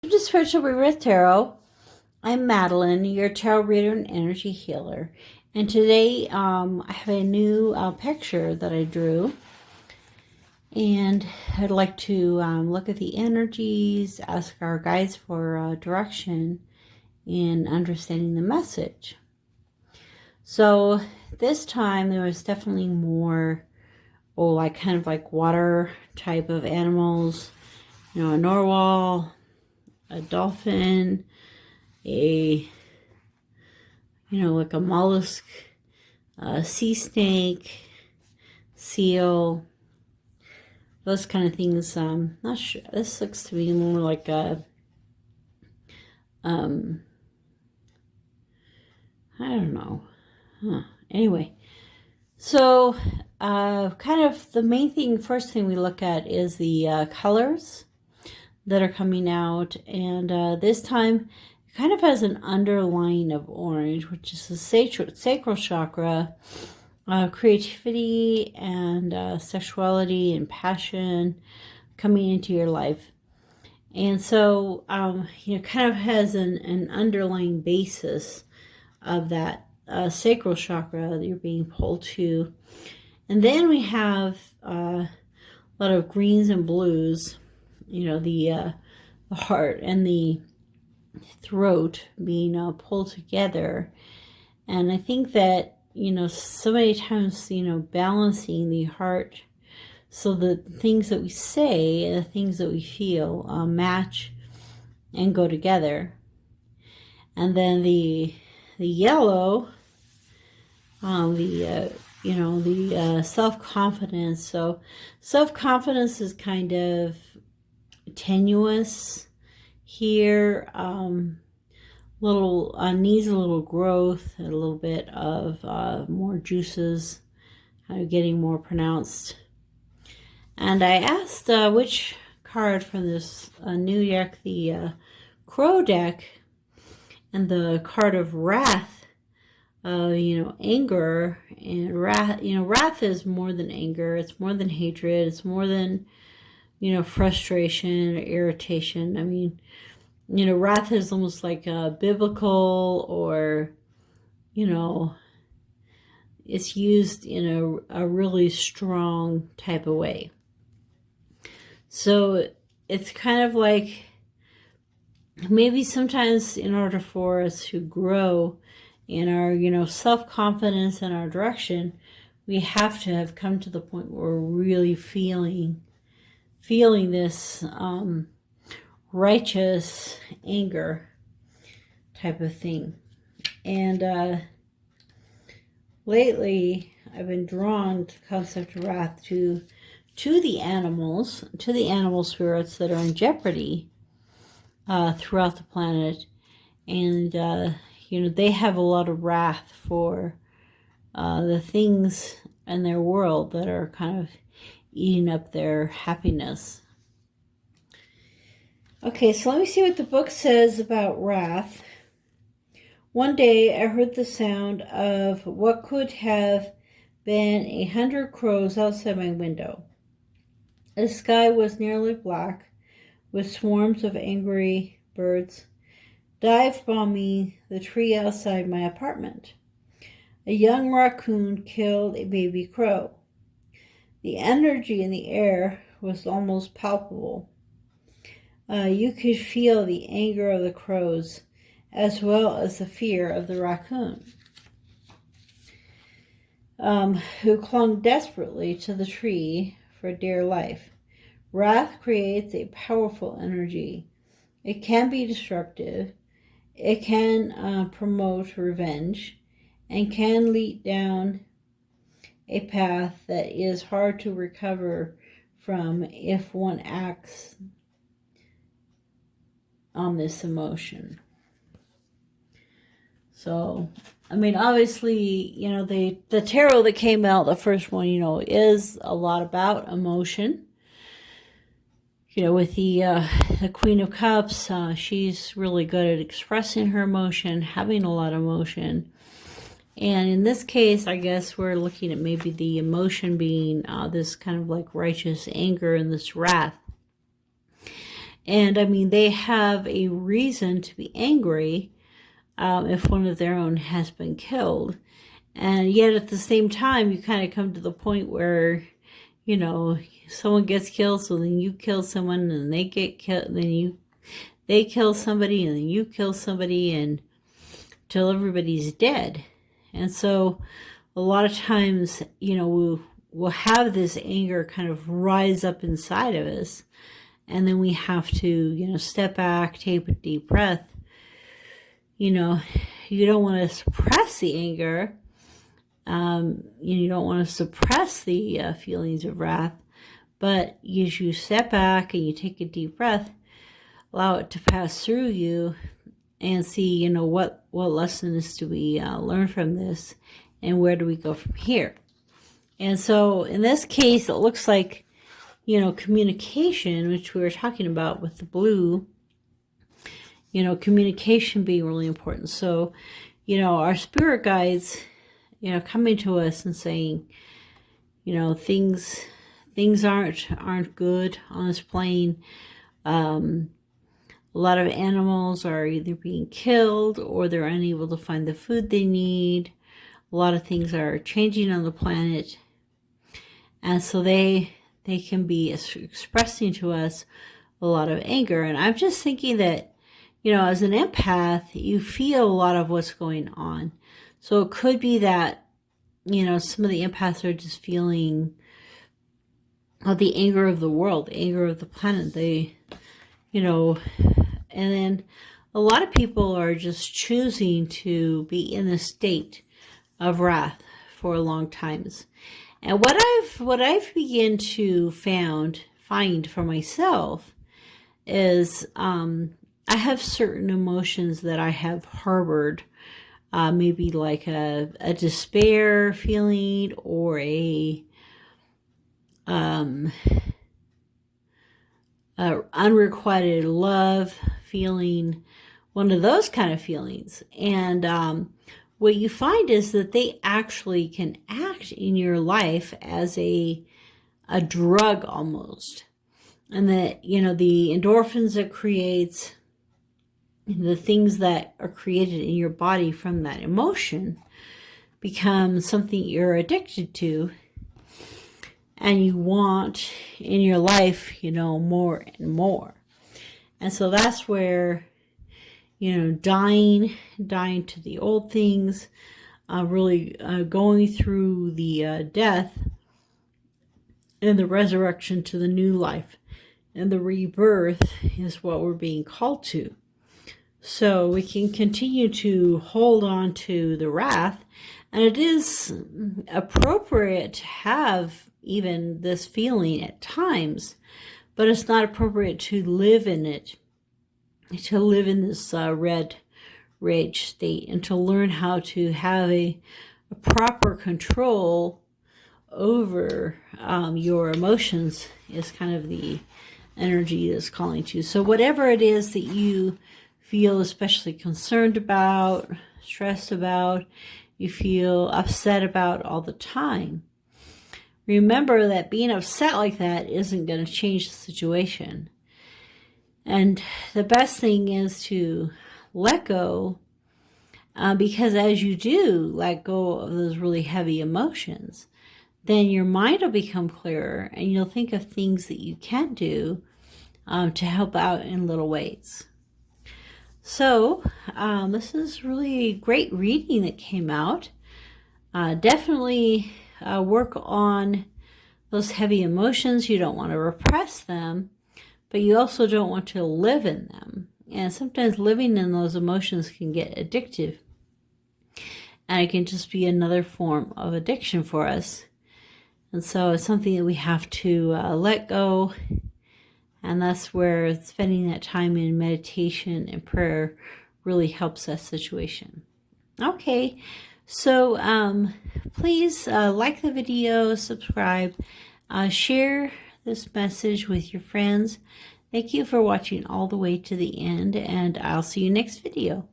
Welcome to Spiritual Rebirth Tarot. I'm Madelyn, your tarot reader and energy healer. And today I have a new picture that I drew. And I'd like to look at the energies, ask our guides for direction in understanding the message. So this time there was definitely more, kind of like water type of animals. You know, a narwhal, a dolphin, like a mollusk, a sea snake, seal, those kind of things. Not sure. This looks to be more like a, I don't know. Anyway, so kind of the main thing, first thing we look at is the colors that are coming out, and this time it kind of has an underline of orange, which is the sacral chakra, creativity and sexuality and passion coming into your life. And so kind of has an underlying basis of that sacral chakra that you're being pulled to. And then we have a lot of greens and blues, the heart and the throat being pulled together. And I think that, so many times, balancing the heart so the things that we say and the things that we feel match and go together. And then the yellow, the self-confidence. So self-confidence is kind of tenuous here, needs a little growth, a little bit of more juices, getting more pronounced. And I asked which card from this new deck, the Crow deck, and the card of Wrath, anger and wrath. Wrath is more than anger. It's more than hatred. It's more than frustration or irritation. I mean, wrath is almost like a biblical, or, it's used in a really strong type of way. So it's kind of like, maybe sometimes in order for us to grow in our, self-confidence and our direction, we have to have come to the point where we're really feeling this righteous anger type of thing. And lately I've been drawn to the concept of wrath to the animals, to the animal spirits that are in jeopardy throughout the planet. And they have a lot of wrath for the things in their world that are kind of eating up their happiness. Okay, so let me see what the book says about wrath. One day I heard the sound of what could have been 100 crows outside my window. The sky was nearly black, with swarms of angry birds dive-bombing the tree outside my apartment. A young raccoon killed a baby crow. The energy in the air was almost palpable. You could feel the anger of the crows as well as the fear of the raccoon, who clung desperately to the tree for dear life. Wrath creates a powerful energy. It can be destructive. It can promote revenge and can lead down a path that is hard to recover from if one acts on this emotion. So, I mean, obviously, the tarot that came out, the first one, is a lot about emotion. With the Queen of Cups, she's really good at expressing her emotion, having a lot of emotion. And in this case, I guess we're looking at maybe the emotion being this kind of like righteous anger and this wrath. And I mean, they have a reason to be angry if one of their own has been killed. And yet at the same time, you kind of come to the point where, you know, someone gets killed, so then you kill someone, and they get killed, then they kill somebody, and then you kill somebody, and till everybody's dead. And so a lot of times, you know, we'll have this anger kind of rise up inside of us, and then we have to, you know, step back, take a deep breath. You know, you don't want to suppress the anger. You don't want to suppress the feelings of wrath, but as you step back and you take a deep breath, allow it to pass through you, and see, you know, what lessons do we learn from this, and where do we go from here? And so in this case, it looks like, you know, communication, which we were talking about with the blue, you know, communication being really important. So, you know, our spirit guides, you know, coming to us and saying, you know, things aren't good on this plane. A lot of animals are either being killed, or they're unable to find the food they need. A lot of things are changing on the planet. And so they can be expressing to us a lot of anger. And I'm just thinking that, you know, as an empath, you feel a lot of what's going on. So it could be that, you know, some of the empaths are just feeling the anger of the world, the anger of the planet. They, you know, and then a lot of people are just choosing to be in a state of wrath for long times. And what I've begun to find for myself is I have certain emotions that I have harbored, maybe like a despair feeling, or a unrequited love feeling, one of those kind of feelings. And what you find is that they actually can act in your life as a drug almost. And that, you know, the endorphins it creates, the things that are created in your body from that emotion, become something you're addicted to, and you want in your life, you know, more and more. And so that's where, you know, dying to the old things, really going through the death and the resurrection to the new life. And the rebirth is what we're being called to. So we can continue to hold on to the wrath. And it is appropriate to have even this feeling at times, but it's not appropriate to live in it, to live in this red rage state, and to learn how to have a proper control over your emotions is kind of the energy that's calling to you. So whatever it is that you feel especially concerned about, stressed about, you feel upset about all the time, remember that being upset like that isn't going to change the situation. And the best thing is to let go, because as you do let go of those really heavy emotions, then your mind will become clearer, and you'll think of things that you can do to help out in little ways. So this is really a great reading that came out. Definitely work on those heavy emotions. You don't want to repress them, but you also don't want to live in them. And sometimes living in those emotions can get addictive, and it can just be another form of addiction for us. And so it's something that we have to let go. And that's where spending that time in meditation and prayer really helps that situation. Okay, so please like the video, subscribe, share this message with your friends. Thank you for watching all the way to the end, and I'll see you next video.